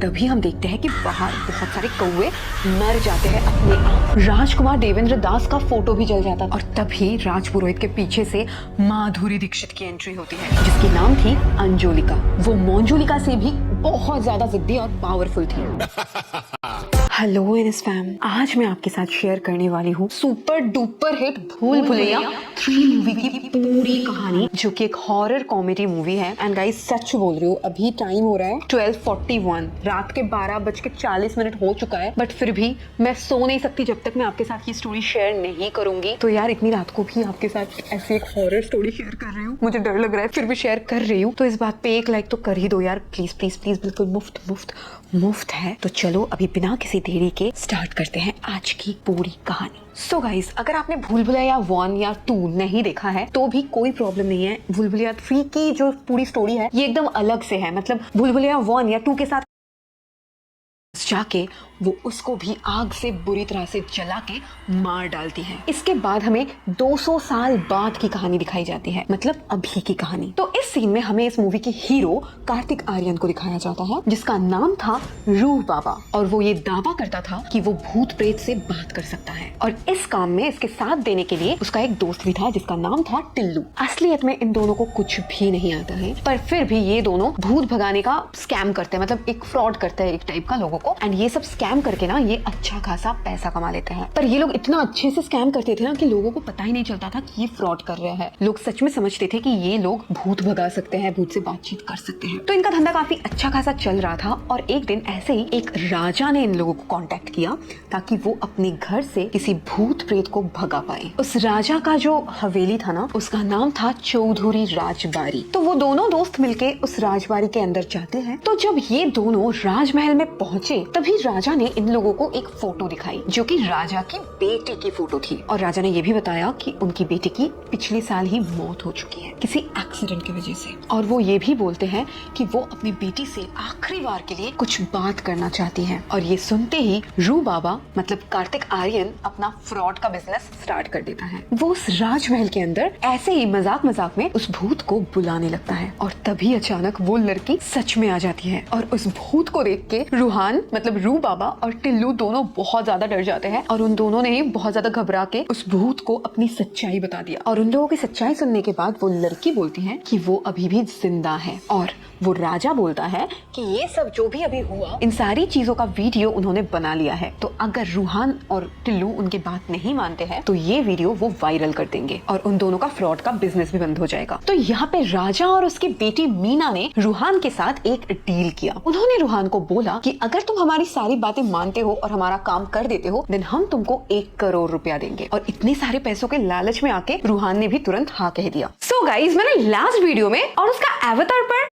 तभी हम देखते हैं कि बाहर बहुत सारे कौवे मर जाते हैं अपने आप। राजकुमार देवेंद्र दास का फोटो भी जल जाता और तभी राजपुरोहित के पीछे से माधुरी दीक्षित की एंट्री होती है, जिसकी नाम थी अंजोलिका। वो मोंजुलिका से भी बहुत ज्यादा जिद्दी और पावरफुल थी। हेलो एनएस फैम, आज मैं आपके साथ शेयर करने वाली हूँ सुपर डुपर हिट भूल भुलैया 3 मूवी की पूरी कहानी, जो कि एक हॉरर कॉमेडी मूवी है। एंड गाइस सच बोल रही हूँ, अभी टाइम हो रहा है 12:41, रात के 12:40 हो चुका है, बट फिर भी मैं सो नहीं सकती जब तक मैं आपके साथ ये स्टोरी शेयर नहीं करूंगी। तो यार इतनी रात को भी आपके साथ ऐसी एक हॉरर स्टोरी शेयर कर रही हूँ, मुझे डर लग रहा है, फिर भी शेयर कर रही हूँ। तो इस बात पे एक लाइक तो कर ही दो यार, प्लीज प्लीज प्लीज, बिल्कुल मुफ्त मुफ्त मुफ्त है। तो चलो अभी बिना किसी देरी के स्टार्ट करते हैं आज की पूरी कहानी। सो गाइस, अगर आपने भूल भुलैया 1 या 2 नहीं देखा है तो भी कोई प्रॉब्लम नहीं है। भूल भुलैया 3 की जो पूरी स्टोरी है ये एकदम अलग से है। मतलब भूल भुलैया 1 या 2 के साथ जाके वो उसको भी आग से बुरी तरह से जला के मार डालती है। इसके बाद हमें 200 साल बाद की कहानी दिखाई जाती है, मतलब अभी की कहानी। तो इस सीन में हमें इस मूवी के हीरो कार्तिक आर्यन को दिखाया जाता है, जिसका नाम था रूह बाबा, और वो ये दावा करता था कि वो भूत प्रेत से बात कर सकता है। और इस काम में इसके साथ देने के लिए उसका एक दोस्त भी था जिसका नाम था टिल्लू। असलियत में इन दोनों को कुछ भी नहीं आता है, पर फिर भी ये दोनों भूत भगाने का स्कैम करते हैं, मतलब एक फ्रॉड करते हैं एक टाइप का लोगों को। एंड ये सब स्कैम करके ना ये अच्छा खासा पैसा कमा लेते हैं। पर ये लोग इतना अच्छे से स्कैम करते थे ना कि लोगों को पता ही नहीं चलता था कि ये फ्रॉड कर रहे हैं। लोग सच में समझते थे कि ये लोग भूत भगा सकते हैं, भूत से बातचीत कर सकते हैं। तो इनका धंधा काफी अच्छा खासा चल रहा था। और एक दिन ऐसे ही एक राजा ने इन लोगों को कांटेक्ट किया ताकि वो अपने घर से किसी भूत प्रेत को भगा पाए। उस राजा का जो हवेली था ना, उसका नाम था चौधरी राजबारी। तो वो दोनों दोस्त मिलके उस राजबारी के अंदर जाते हैं। तो जब ये दोनों राजमहल में पहुंचे तभी राजा ने इन लोगों को एक फोटो दिखाई, जो कि राजा की बेटी की फोटो थी। और राजा ने ये भी बताया कि उनकी बेटी की पिछले साल ही मौत हो चुकी है किसी एक्सीडेंट की वजह से। और वो ये भी बोलते हैं कि वो अपनी बेटी से आखिरी बार के लिए कुछ बात करना चाहती हैं। और ये सुनते ही रूह बाबा मतलब कार्तिक आर्यन अपना फ्रॉड का बिजनेस स्टार्ट कर देता है। वो उस राजमहल के अंदर ऐसे ही मजाक मजाक में उस भूत को बुलाने लगता है। और तभी अचानक वो लड़की सच में आ जाती है। और उस भूत को देख के रूहान मतलब रूह बाबा और टिल्लू दोनों बहुत ज्यादा डर जाते हैं। और उन दोनों ने ही बहुत ज्यादा घबरा के उस भूत को अपनी सच्चाई बता दिया। और उन लोगों की सच्चाई सुनने के बाद वो लड़की बोलती है कि वो अभी भी जिंदा है। और वो राजा बोलता है कि ये सब जो भी अभी हुआ, इन सारी चीजों का वीडियो उन्होंने बना लिया है। तो अगर रूहान और टिल्लू उनकी बात नहीं मानते हैं तो ये वीडियो वो वायरल कर देंगे और उन दोनों का फ्रॉड का बिजनेस भी बंद हो जाएगा। तो यहाँ पे राजा और उसकी बेटी मीना ने रूहान के साथ एक डील किया। उन्होंने रूहान को बोला कि अगर तुम हमारी सारी बातें मानते हो और हमारा काम कर देते हो, देन हम तुमको 1 करोड़ रुपया देंगे। और इतने सारे पैसों के लालच में आके रूहान ने भी तुरंत हाँ कह दिया। सो गाइज, मैंने लास्ट वीडियो में और उसका एवतार पर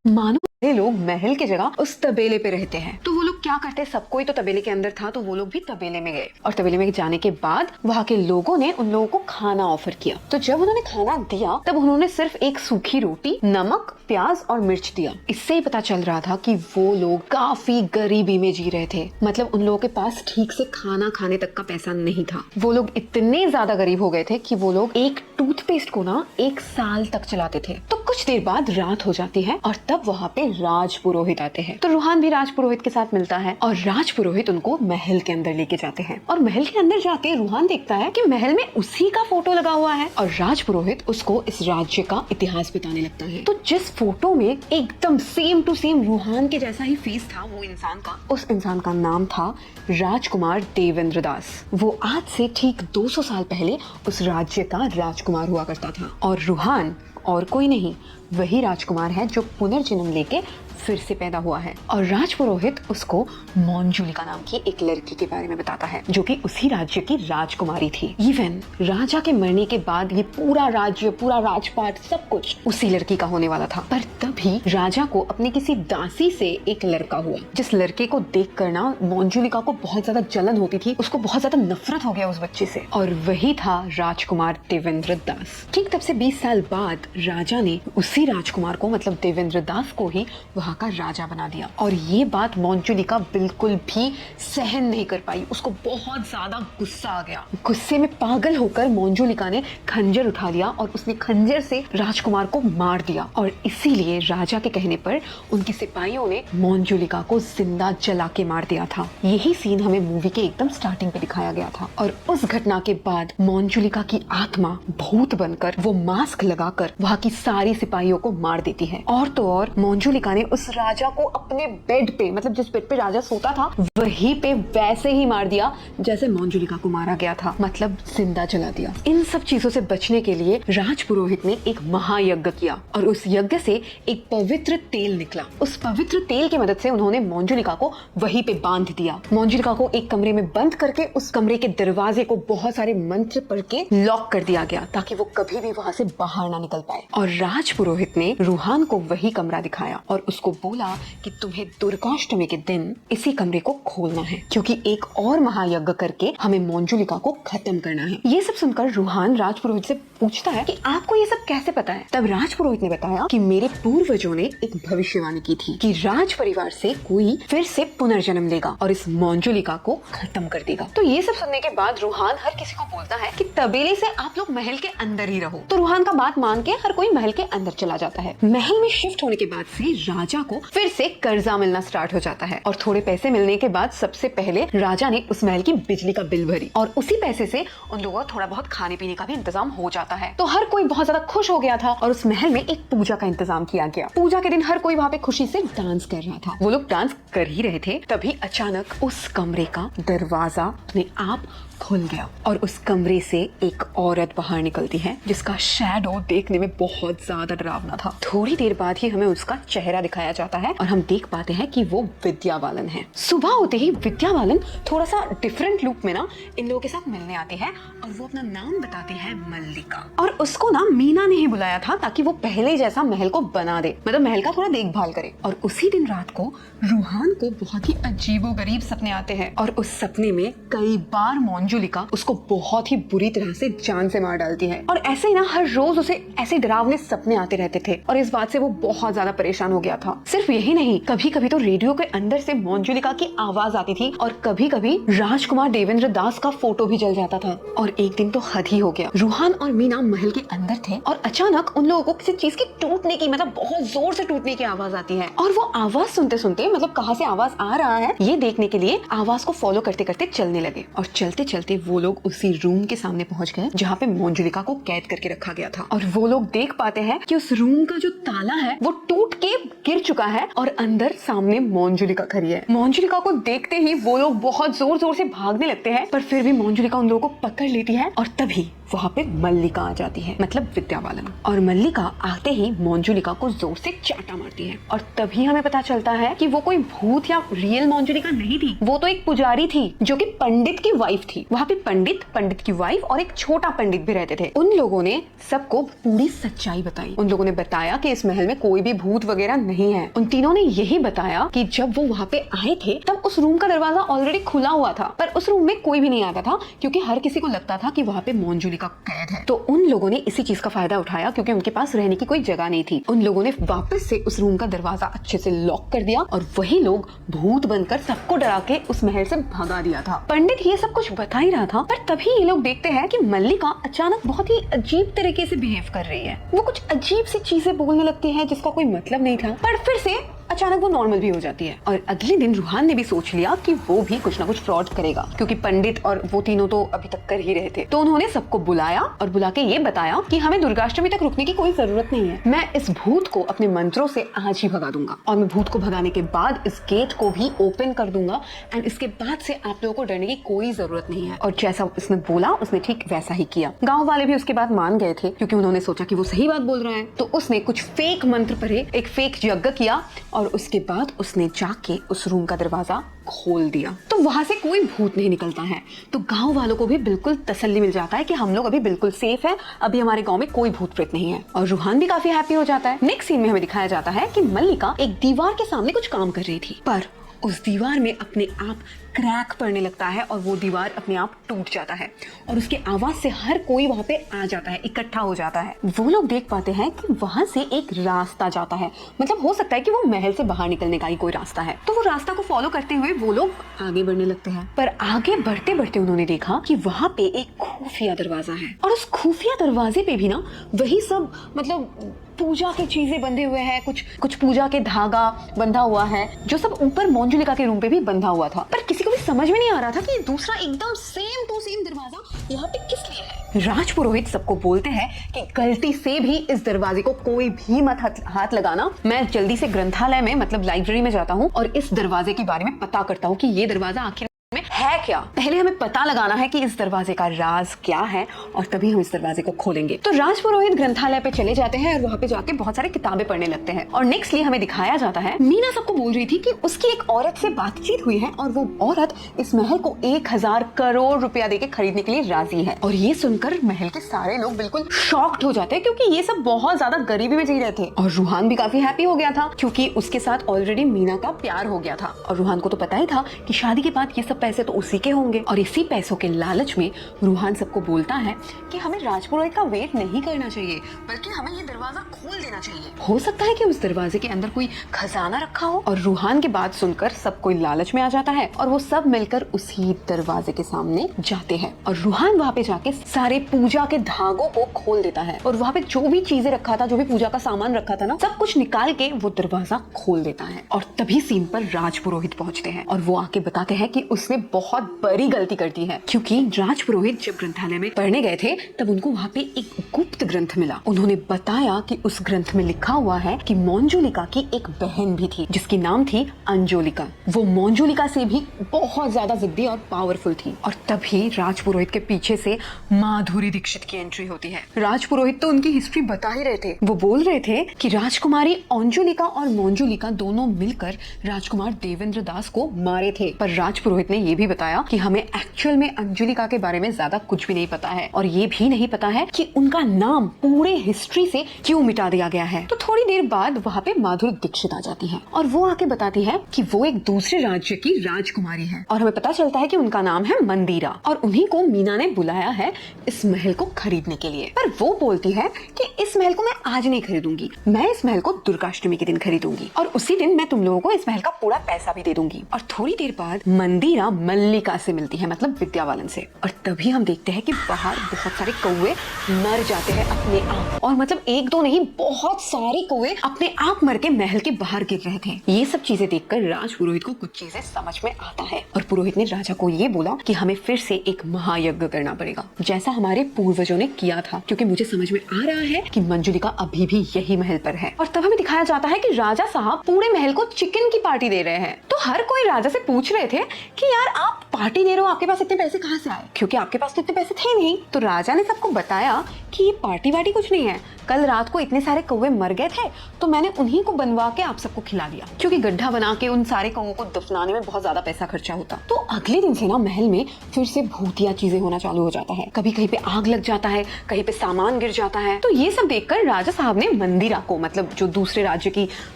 मानो लोग महल की जगह उस तबेले पे रहते हैं। तो वो लोग क्या करते, सब कोई तो तबेले के अंदर था, तो वो लोग भी तबेले में गए। और तबेले में जाने के बाद वहाँ के लोगों ने उन लोगों को खाना ऑफर किया। तो जब उन्होंने खाना दिया तब उन्होंने सिर्फ एक सूखी रोटी, नमक, प्याज और मिर्च दिया। इससे ही पता चल रहा था कि वो लोग काफी गरीबी में जी रहे थे। मतलब उन लोगों के पास ठीक से खाना खाने तक का पैसा नहीं था। वो लोग इतने ज्यादा गरीब हो गए थे कि वो लोग एक टूथपेस्ट को ना 1 साल तक चलाते थे। तो कुछ देर बाद रात हो जाती है और तब वहाँ पे राजपुरोहित आते हैं। तो रूहान भी राजपुरोहित के साथ मिलता है और राजपुरोहित उनको महल के अंदर लेके जाते हैं। और महल के अंदर जाके रूहान देखता है कि महल में उसी का फोटो लगा हुआ है। और राजपुरोहित उसको इस राज्य का इतिहास बताने लगता है। तो जिस फोटो में एकदम सेम टू सेम रूहान के जैसा ही फेस था वो इंसान का, उस इंसान का नाम था राजकुमार देवेंद्र दास। वो आज से ठीक 200 साल पहले उस राज्य का राजकुमार हुआ करता था। और रूहान और कोई नहीं, वही राजकुमार है जो पुनर्जन्म लेके फिर से पैदा हुआ है। और राजपुरोहित उसको मोंजुलिका नाम की एक लड़की के बारे में बताता है, जो कि उसी राज्य की राजकुमारी थी। इवन राजा के मरने के बाद ये पूरा राज्य, पूरा राजपाट, सब कुछ उसी लड़की का होने वाला था। पर तभी राजा को अपनी किसी दासी से एक लड़का हुआ, जिस लड़के को देख कर ना मोंजुलिका को बहुत ज्यादा जलन होती थी, उसको बहुत ज्यादा नफरत हो गया उस बच्चे से। और वही था राजकुमार देवेंद्र दास। ठीक तब से 20 साल बाद राजा ने उसी राजकुमार को मतलब देवेंद्र दास को ही वहाँ का राजा बना दिया। और ये बात मंजुलिका बिल्कुल भी सहन नहीं कर पाई, उसको बहुत ज्यादा गुस्सा आ गया। गुस्से में पागल होकर मंजुलिका ने खंजर उठा लिया और उसने खंजर से राजकुमार को मार दिया। और इसीलिए राजा के कहने पर उनके सिपाहियों ने मंजुलिका को जिंदा जला के मार दिया था। यही सीन हमें मूवी के एकदम स्टार्टिंग पे दिखाया गया था। और उस घटना के बाद मंजुलिका की आत्मा भूत बनकर वो मास्क लगाकर वहाँ की सारी सिपाहियों को मार देती है। और तो और मंजुलिका ने उस राजा को अपने बेड पे, मतलब जिस बेड पे राजा सोता था वहीं पे वैसे ही मार दिया जैसे मंजुलिका को मारा गया था, मतलब जिंदा जला दिया। इन सब चीजों से बचने के लिए राजपुरोहित ने एक महायज्ञ किया और उस यज्ञ से एक पवित्र तेल निकला। उस पवित्र तेल की मदद से उन्होंने मंजुलिका को वहीं पे बांध दिया। मंजुलिका को एक कमरे में बंद करके उस कमरे के दरवाजे को बहुत सारे मंत्र पढ़ के लॉक कर दिया गया ताकि वो कभी भी वहां से बाहर ना निकल पाए। और राजपुरोहित ने रूहान को वही कमरा दिखाया और उसको बोला कि तुम्हें दुर्गाष्टमी के दिन इसी कमरे को खोलना है, क्योंकि एक और महायज्ञ करके हमें मंजुलिका को खत्म करना है। ये सब सुनकर रूहान राजपुरोहित से पूछता है कि आपको ये सब कैसे पता है। तब राजपुरोहित ने बताया कि मेरे पूर्वजों ने एक भविष्यवाणी की थी कि राज परिवार से कोई फिर से पुनर्जन्म लेगा और इस मंजुलिका को खत्म कर देगा। तो ये सब सुनने के बाद रूहान हर किसी को बोलता है कि तबेले से आप लोग महल के अंदर ही रहो। तो रूहान का बात मान के हर कोई महल के अंदर चला जाता है। महल में शिफ्ट होने के बाद से राजा को फिर से कर्जा मिलना स्टार्ट हो जाता है और थोड़े पैसे मिलने के बाद सबसे पहले राजा ने उस महल की बिजली का बिल भरी और उसी पैसे से उन लोगों को थोड़ा बहुत खाने पीने का भी इंतजाम हो जाता है। तो हर कोई बहुत ज्यादा खुश हो गया था और उस महल में एक पूजा का इंतजाम किया गया। पूजा के दिन हर कोई वहाँ पे खुशी से डांस कर रहा था। वो लोग डांस कर ही रहे थे, तभी अचानक उस कमरे का दरवाजा अपने आप खुल गया और उस कमरे से एक औरत बाहर निकलती है जिसका शैडो देखने में बहुत ज्यादा डरावना था। थोड़ी देर बाद ही हमें उसका चेहरा दिखाया जाता है और हम देख पाते हैं कि वो विद्या बालन है। सुबह होते ही विद्या बालन थोड़ा सा डिफरेंट लुक में ना इन लोगों के साथ मिलने आती है और वो अपना नाम बताती है मल्लिका। और उसको ना मीना ने ही बुलाया था ताकि वो पहले जैसा महल को बना दे, मतलब महल का थोड़ा देखभाल करे। और उसी दिन रात को रूहान को बहुत ही अजीबोगरीब सपने आते हैं और उस सपने में कई बार मंजुलिका उसको बहुत ही बुरी तरह से जान से मार डालती है। और ऐसे ही ना हर रोज उसे ऐसे डरावने सपने आते रहते थे और इस बात से वो बहुत ज्यादा परेशान हो गया था। सिर्फ यही नहीं, कभी कभी तो रेडियो के अंदर से मंजुलिका की आवाज आती थी और कभी कभी राजकुमार देवेंद्र दास का फोटो भी जल जाता था। और एक दिन तो हद ही हो गया, रूहान और मीना महल के अंदर थे और अचानक उन लोगों को किसी चीज की टूटने की, मतलब बहुत जोर से टूटने की आवाज आती है। और वो आवाज सुनते सुनते, मतलब कहाँ से आवाज आ रहा है ये देखने के लिए आवाज को फॉलो करते करते चलने लगे। और चलते चलते वो लोग उसी रूम के सामने पहुंच गए जहाँ पे मंजुलिका को कैद करके रखा गया था। और वो लोग देख पाते हैं कि उस रूम का जो ताला है वो टूट के गिर चुका है और अंदर सामने मंजुलिका खड़ी है। मंजुलिका को देखते ही वो लोग बहुत जोर जोर से भागने लगते हैं, पर फिर भी मंजुलिका उन लोगों को पकड़ लेती है और तभी वहाँ पे मल्लिका आ जाती है, मतलब विद्या बालन। और मल्लिका आते ही मंजुलिका को जोर से चाटा मारती है और तभी हमें पता चलता है कि वो कोई भूत या रियल मंजुलिका नहीं थी, वो तो एक पुजारी थी जो कि पंडित की वाइफ थी। वहाँ पे पंडित की वाइफ और एक छोटा पंडित भी रहते थे। उन लोगों ने सबको पूरी सच्चाई बताई। उन लोगों ने बताया कि इस महल में कोई भी भूत वगैरह नहीं है। उन तीनों ने यही बताया कि जब वो वहाँ पे आए थे तब उस रूम का दरवाजा ऑलरेडी खुला हुआ था, पर उस रूम में कोई भी नहीं आता था क्योंकि हर किसी को लगता था कि वहाँ पे मंजुलिका कैद है। तो उन लोगों ने इसी चीज का फायदा उठाया क्योंकि उनके पास रहने की कोई जगह नहीं थी। उन लोगों ने वापस से उस रूम का दरवाजा अच्छे से लॉक कर दिया और वही लोग भूत बनकर सबको डरा के उस महल से भगा दिया था। पंडित ये सब कुछ बता ही रहा था, पर तभी ये लोग देखते हैं कि मल्लिका अचानक बहुत ही अजीब तरीके से बिहेव कर रही है। वो कुछ अजीब सी चीजें बोलने लगती है जिसका कोई मतलब नहीं था, पर फिर से अचानक वो नॉर्मल भी हो जाती है। और अगले दिन रूहान ने भी सोच लिया कि वो भी कुछ ना कुछ फ्रॉड करेगा क्योंकि पंडित और वो तीनों तो अभी तक कर ही रहे थे। तो उन्होंने सबको बुलाया और बुला के ये बताया कि हमें दुर्गाष्टमी तक रुकने की कोई जरूरत नहीं है। मैं इस भूत को अपने मंत्रों से आज ही भगा दूंगा और मैं भूत को भगाने के बाद इस गेट को भी ओपन कर दूंगा एंड इसके बाद से आप लोगों को डरने की कोई जरूरत नहीं है। और जैसा उसने बोला उसने ठीक वैसा ही किया। गाँव वाले भी उसके बाद मान गए थे क्योंकि उन्होंने सोचा कि वो सही बात बोल रहा है। तो उसने कुछ फेक मंत्र पढ़े, एक फेक यज्ञ किया और उसके बाद उसने जाके उस रूम का दरवाजा खोल दिया। तो वहां से कोई भूत नहीं निकलता है। तो गांव वालों को भी बिल्कुल तसल्ली मिल जाता है कि हम लोग अभी बिल्कुल सेफ है, अभी हमारे गांव में कोई भूत प्रेत नहीं है। और रूहान भी काफी हैप्पी हो जाता है। नेक्स्ट सीन में हमें दिखाया जाता है कि मल्लिका एक दीवार के सामने कुछ काम कर रही थी, पर उस दीवार में अपने आप क्रैक पड़ने लगता है और वो दीवार अपने आप टूट जाता है और उसके आवाज से हर कोई वहां पे आ जाता है, इकट्ठा हो जाता है। वो लोग देख पाते हैं कि वहां से एक रास्ता जाता है, मतलब हो सकता है कि वो महल से बाहर निकलने का ही कोई रास्ता है। तो वो रास्ता को फॉलो करते हुए वो लोग आगे बढ़ने लगते हैं। पर आगे बढ़ते बढ़ते उन्होंने देखा कि वहां पे एक खुफिया दरवाजा है और उस खुफिया दरवाजे पे भी ना वही सब मतलब पूजा की चीजें बंधे हुए हैं, कुछ पूजा के धागा बंधा हुआ है, जो सब ऊपर मंजुलिका के रूम पे भी बंधा हुआ था। पर किसी को भी समझ में नहीं आ रहा था कि दूसरा एकदम सेम टू सेम दरवाजा यहाँ पे किस लिए है। राजपुरोहित सबको बोलते हैं कि गलती से भी इस दरवाजे को कोई भी मत हाथ लगाना। मैं जल्दी से ग्रंथालय में मतलब लाइब्रेरी में जाता हूँ और इस दरवाजे के बारे में पता करता हूँ कि ये दरवाजा आखिर में है क्या। पहले हमें पता लगाना है कि इस दरवाजे का राज क्या है और तभी हम इस दरवाजे को खोलेंगे। तो राजपुरोहित ग्रंथालय पे चले जाते हैं और वहां पे जाके बहुत सारी किताबें पढ़ने लगते हैं। और नेक्स्टली हमें दिखाया जाता है मीना सबको बोल रही थी कि उसकी एक औरत से बातचीत हुई है और वो औरत इस महल को 1000 करोड़ रुपया देके खरीदने के लिए राजी है। और ये सुनकर महल के सारे लोग बिल्कुल शॉक्ड हो जाते हैं क्योंकि ये सब बहुत ज्यादा गरीबी में जी रहे थे। और रूहान भी काफी हैप्पी हो गया था क्योंकि उसके साथ ऑलरेडी मीना का प्यार हो गया था और रूहान को तो पता ही था कि शादी के बाद ये सब पैसे तो उसी के होंगे। और इसी पैसों के लालच में रूहान सबको बोलता है कि हमें राजपुरोहित का वेट नहीं करना चाहिए बल्कि हमें ये दरवाजा खोल देना चाहिए। हो सकता है कि उस दरवाजे के अंदर कोई खजाना रखा हो। और रूहान की बात सुनकर सब कोई लालच में आ जाता है और वो सब मिलकर उसी दरवाजे के सामने जाते हैं। और रूहान वहाँ पे जाके सारे पूजा के धागों को खोल देता है और वहाँ पे जो भी चीजें रखा था, जो भी पूजा का सामान रखा था ना, सब कुछ निकाल के वो दरवाजा खोल देता है। और तभी सीन पर राजपुरोहित पहुंचते हैं और वो आके बताते हैं कि उसने बहुत बड़ी गलती कर दी है क्योंकि राजपुरोहित जब ग्रंथालय में पढ़ने गए थे तब उनको वहाँ पे एक गुप्त ग्रंथ मिला। उन्होंने बताया कि उस ग्रंथ में लिखा हुआ है कि मंजुलिका की एक बहन भी थी जिसकी नाम थी अंजुलिका। वो मंजुलिका से भी बहुत ज्यादा जिद्दी और पावरफुल थी। और तभी राजपुरोहित के पीछे से माधुरी दीक्षित की एंट्री होती है। राजपुरोहित तो उनकी हिस्ट्री बता ही रहे थे। वो बोल रहे थे कि राजकुमारी अंजुलिका और मंजुलिका दोनों मिलकर राजकुमार देवेंद्र दास को मारे थे। पर राजपुरोहित ने यह भी बताया कि हमें एक्चुअल में अंजुलिका के बारे में ज्यादा कुछ भी नहीं पता है और ये भी नहीं पता है कि उनका नाम पूरे हिस्ट्री से क्यों मिटा दिया गया है। तो थोड़ी देर बाद वहाँ पे माधुरी दीक्षित आ जाती है और वो आके बताती है कि वो एक दूसरे राज्य की राजकुमारी है और हमें पता चलता है कि उनका नाम है मंदिरा और उन्हीं को मीना ने बुलाया है इस महल को खरीदने के लिए। पर वो बोलती है कि इस महल को मैं आज नहीं खरीदूंगी, मैं इस महल को दुर्गाष्टमी के दिन खरीदूंगी और उसी दिन मैं तुम लोगों को इस महल का पूरा पैसा भी दे दूंगी। और थोड़ी देर बाद मंदिरा मल्लिका से मिलती है, मतलब विद्यावालन से। और तभी हम देखते हैं कि बाहर बहुत सारे कौवे मर जाते हैं अपने आप। और मतलब एक दो नहीं, बहुत सारे कौवे अपने आप मर के महल के बाहर गिर रहे थे। ये सब चीजें देखकर राजपुरोहित को कुछ चीजें समझ में आता है और पुरोहित ने राजा को ये बोला कि हमें फिर से एक महायज्ञ करना पड़ेगा जैसा हमारे पूर्वजों ने किया था, क्योंकि मुझे समझ में आ रहा है कि मंजुलिका अभी भी यही महल पर है। और तब हमें दिखाया जाता है कि राजा साहब पूरे महल को चिकन की पार्टी दे रहे हैं। तो हर कोई राजा से पूछ रहे थे कि यार आप पार्टी दे रहे हो, आपके पास इतने पैसे कहाँ से आए, क्योंकि आपके पास तो इतने पैसे थे नहीं। तो राजा ने सबको बताया कि ये पार्टी वार्टी कुछ नहीं है, कल रात को इतने सारे कौवे मर गए थे तो मैंने उन्हीं को बनवा के आप सबको खिला दिया, क्योंकि गड्ढा बना के उन सारे कौवों को दफनाने में बहुत ज्यादा पैसा खर्चा होता। तो अगले दिन से ना महल में फिर से भूतिया चीजें होना चालू हो जाता है। कभी कहीं पे आग लग जाता है, कहीं पे सामान गिर जाता है। तो ये सब देखकर राजा साहब ने मंदिरा को, मतलब जो दूसरे राज्य की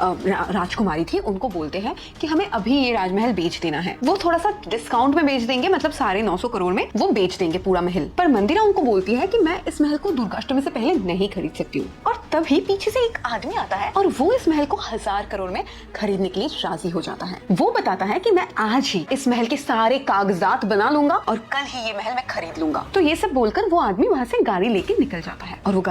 राजकुमारी थी, उनको बोलते हैं कि हमें अभी ये राजमहल बेच देना है। वो थोड़ा सा डिस्काउंट में बेच देंगे, मतलब 950 करोड़ में वो बेच देंगे पूरा महल। पर मंदिरा उनको बोलती है कि मैं इस महल को दुर्गाष्टमी से पहले नहीं खरीद सकती हूँ। और तभी पीछे से एक आदमी आता है और वो इस महल को 1000 करोड़ में खरीदने के लिए राजी हो जाता है। वो बताता है कि मैं आज ही इस महल के सारे कागजात बना लूंगा और कल ही ये महल मैं खरीद लूंगा। तो ये सब बोलकर वो आदमी वहाँ से गाड़ी लेके निकल जाता है और वो